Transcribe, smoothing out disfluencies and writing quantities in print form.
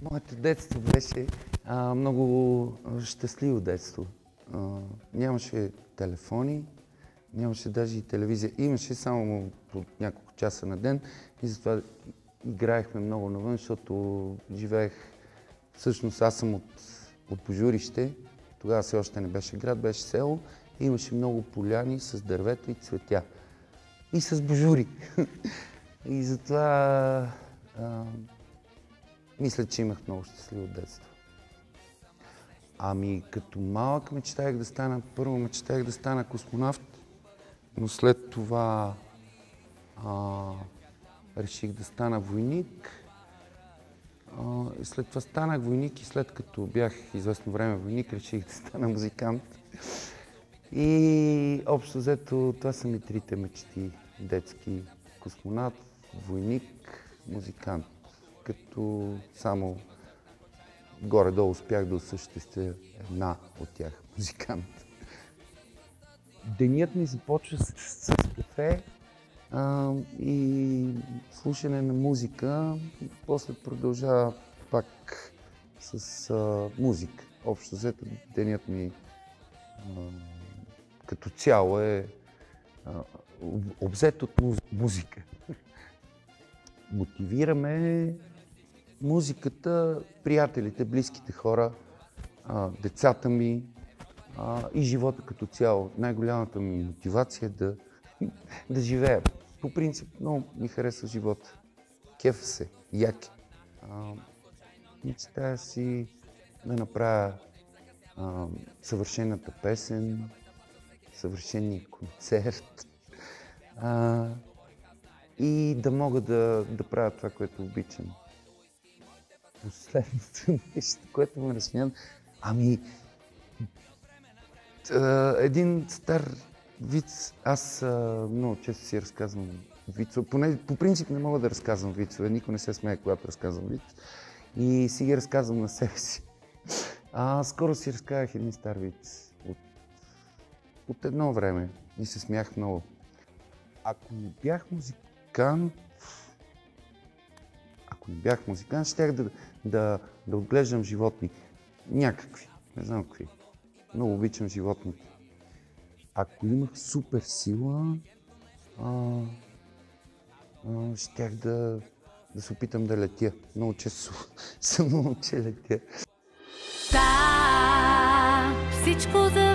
Моето детство беше много щастливо детство. Нямаше телефони, нямаше даже и телевизия. Имаше само по няколко часа на ден и затова играехме много навън, защото живеех... Всъщност аз съм от Божурище, тогава все още не беше град, беше село. И имаше много поляни с дървета и цветя. И с божури. И затова мисля, че имах много щастливо детство. Ами като малък мечтаях да стана, първо мечтаях да стана космонавт, но след това реших да стана войник. След това станах войник и след като бях известно време войник, реших да стана музикант. И общо взето това са ми трите мечти детски: космонавт, войник, музикант. Като само горе-долу успях да осъществя една от тях – музикант. Денят ми започва с кафе и слушане на музика, после продължава пак с музика. Общо взето денят ми като цяло е обзет от музика. Мотивираме музиката, приятелите, близките хора, децата ми и живота като цяло. Най-голямата ми мотивация е да живея. По принцип много ми харесва живота. Кефа се, яки. Мечтая си да направя съвършената песен, съвършения концерт и да мога да правя това, което обичам. Последното нещо, което ме разсмя, един стар виц, аз много често си разказвам вицове, поне по принцип не мога да разказвам вицове, никой не се смее, когато разказвам виц и си ги разказвам на себе си. Скоро си разказах един стар виц от едно време и се смях много. Ако не бях музикант, щях да отглеждам животни. Някакви, не знам какви. Много обичам животните. Ако имах супер сила, щях да се опитам да летя. Много често съм научил летя. Всичко за